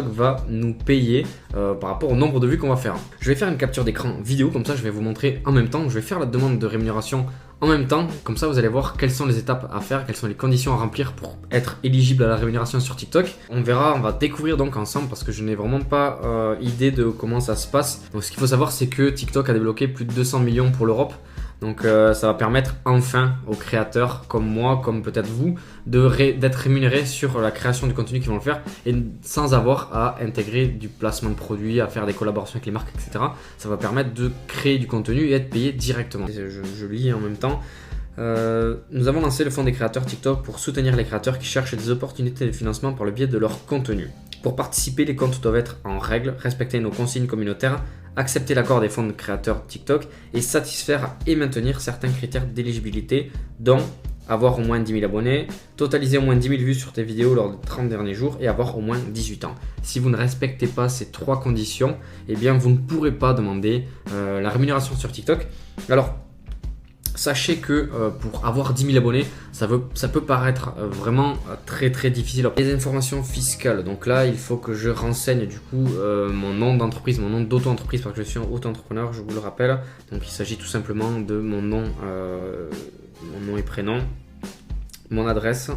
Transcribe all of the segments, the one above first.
va nous payer par rapport au nombre de vues qu'on va faire. Je vais faire une capture d'écran vidéo, comme ça je vais vous montrer en même temps. Je vais faire la demande de rémunération en même temps, comme ça vous allez voir quelles sont les étapes à faire, quelles sont les conditions à remplir pour être éligible à la rémunération sur TikTok. On verra, on va découvrir donc ensemble parce que je n'ai vraiment pas idée de comment ça se passe. Donc ce qu'il faut savoir, c'est que TikTok a débloqué plus de 200 millions pour l'Europe. Donc ça va permettre enfin aux créateurs comme moi, comme peut-être vous, d'être rémunérés sur la création du contenu qu'ils vont le faire et sans avoir à intégrer du placement de produits, à faire des collaborations avec les marques, etc. Ça va permettre de créer du contenu et être payé directement. Je lis en même temps. Nous avons lancé le fonds des créateurs TikTok pour soutenir les créateurs qui cherchent des opportunités de financement par le biais de leur contenu. Pour participer, les comptes doivent être en règle, respecter nos consignes communautaires, accepter l'accord des fonds de créateurs TikTok et satisfaire et maintenir certains critères d'éligibilité, dont avoir au moins 10 000 abonnés, totaliser au moins 10 000 vues sur tes vidéos lors des 30 derniers jours et avoir au moins 18 ans. Si vous ne respectez pas ces 3 conditions, eh bien vous ne pourrez pas demander la rémunération sur TikTok. Alors, sachez que pour avoir 10 000 abonnés, ça peut paraître vraiment très difficile. Les informations fiscales, donc là il faut que je renseigne du coup mon nom d'entreprise, mon nom d'auto-entreprise parce que je suis un auto-entrepreneur, je vous le rappelle. Donc il s'agit tout simplement de mon nom et prénom, mon adresse.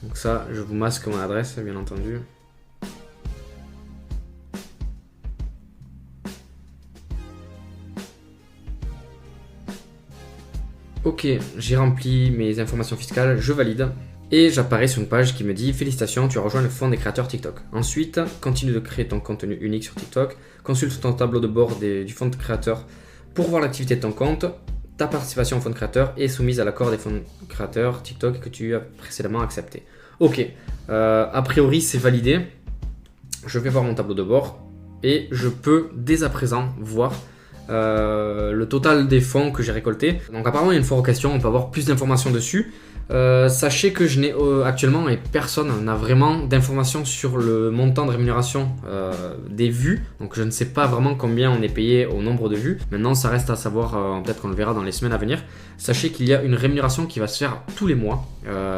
Donc ça, je vous masque mon adresse bien entendu. Ok, j'ai rempli mes informations fiscales, je valide. Et j'apparais sur une page qui me dit « Félicitations, tu as rejoint le fonds des créateurs TikTok ». Ensuite, continue de créer ton contenu unique sur TikTok. Consulte ton tableau de bord du fonds de créateurs pour voir l'activité de ton compte. Ta participation au fonds de créateurs est soumise à l'accord des fonds de créateurs TikTok que tu as précédemment accepté. Ok, a priori c'est validé. Je vais voir mon tableau de bord et je peux dès à présent voir le total des fonds que j'ai récoltés. Donc apparemment il y a une foire aux questions, on peut avoir plus d'informations dessus. Sachez que je n'ai actuellement et personne n'a vraiment d'informations sur le montant de rémunération des vues. Donc je ne sais pas vraiment combien on est payé au nombre de vues. Maintenant ça reste à savoir, peut-être qu'on le verra dans les semaines à venir. Sachez qu'il y a une rémunération qui va se faire tous les mois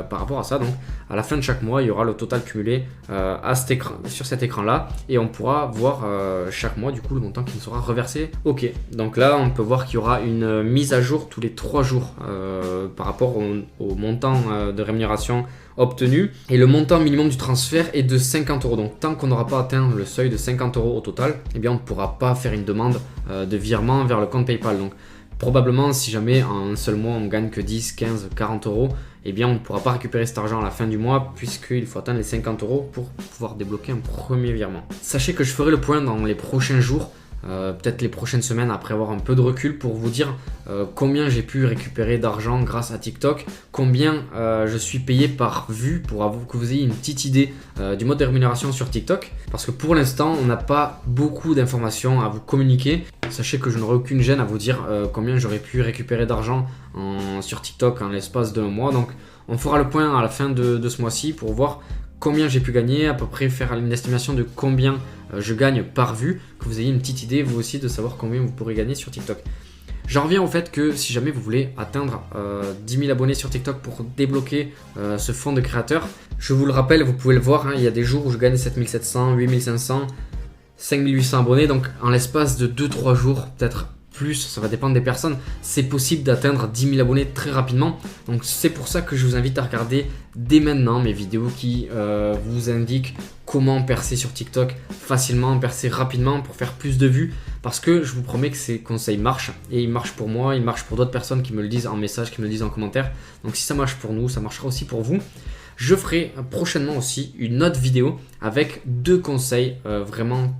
par rapport à ça. Donc à la fin de chaque mois il y aura le total cumulé sur cet écran là et on pourra voir chaque mois du coup le montant qui nous sera reversé. Ok, donc là on peut voir qu'il y aura une mise à jour tous les 3 jours par rapport au montant de rémunération obtenu et le montant minimum du transfert est de 50 €. Donc tant qu'on n'aura pas atteint le seuil de 50 € au total, eh bien on ne pourra pas faire une demande de virement vers le compte PayPal. Donc probablement si jamais en un seul mois on gagne que 10, 15, 40 €, eh bien on ne pourra pas récupérer cet argent à la fin du mois puisqu'il faut atteindre les 50 € pour pouvoir débloquer un premier virement. Sachez que je ferai le point dans les prochains jours, peut-être les prochaines semaines après avoir un peu de recul pour vous dire combien j'ai pu récupérer d'argent grâce à TikTok, combien je suis payé par vue pour que vous ayez une petite idée du mode de rémunération sur TikTok parce que pour l'instant on n'a pas beaucoup d'informations à vous communiquer. Sachez que je n'aurai aucune gêne à vous dire combien j'aurais pu récupérer d'argent sur TikTok en l'espace d'un mois. Donc on fera le point à la fin de ce mois-ci pour voir combien j'ai pu gagner, à peu près faire une estimation de combien je gagne par vue, que vous ayez une petite idée vous aussi de savoir combien vous pourrez gagner sur TikTok. J'en reviens au fait que si jamais vous voulez atteindre 10 000 abonnés sur TikTok pour débloquer ce fonds de créateurs, je vous le rappelle, vous pouvez le voir, il y a des jours où je gagne 7 700, 8 500, 5 800 abonnés, donc en l'espace de 2-3 jours, peut-être plus, ça va dépendre des personnes, c'est possible d'atteindre 10 000 abonnés très rapidement. Donc c'est pour ça que je vous invite à regarder dès maintenant mes vidéos qui vous indiquent comment percer sur TikTok facilement, percer rapidement pour faire plus de vues. Parce que je vous promets que ces conseils marchent et ils marchent pour moi, ils marchent pour d'autres personnes qui me le disent en message, qui me le disent en commentaire. Donc si ça marche pour nous, ça marchera aussi pour vous. Je ferai prochainement aussi une autre vidéo avec 2 conseils vraiment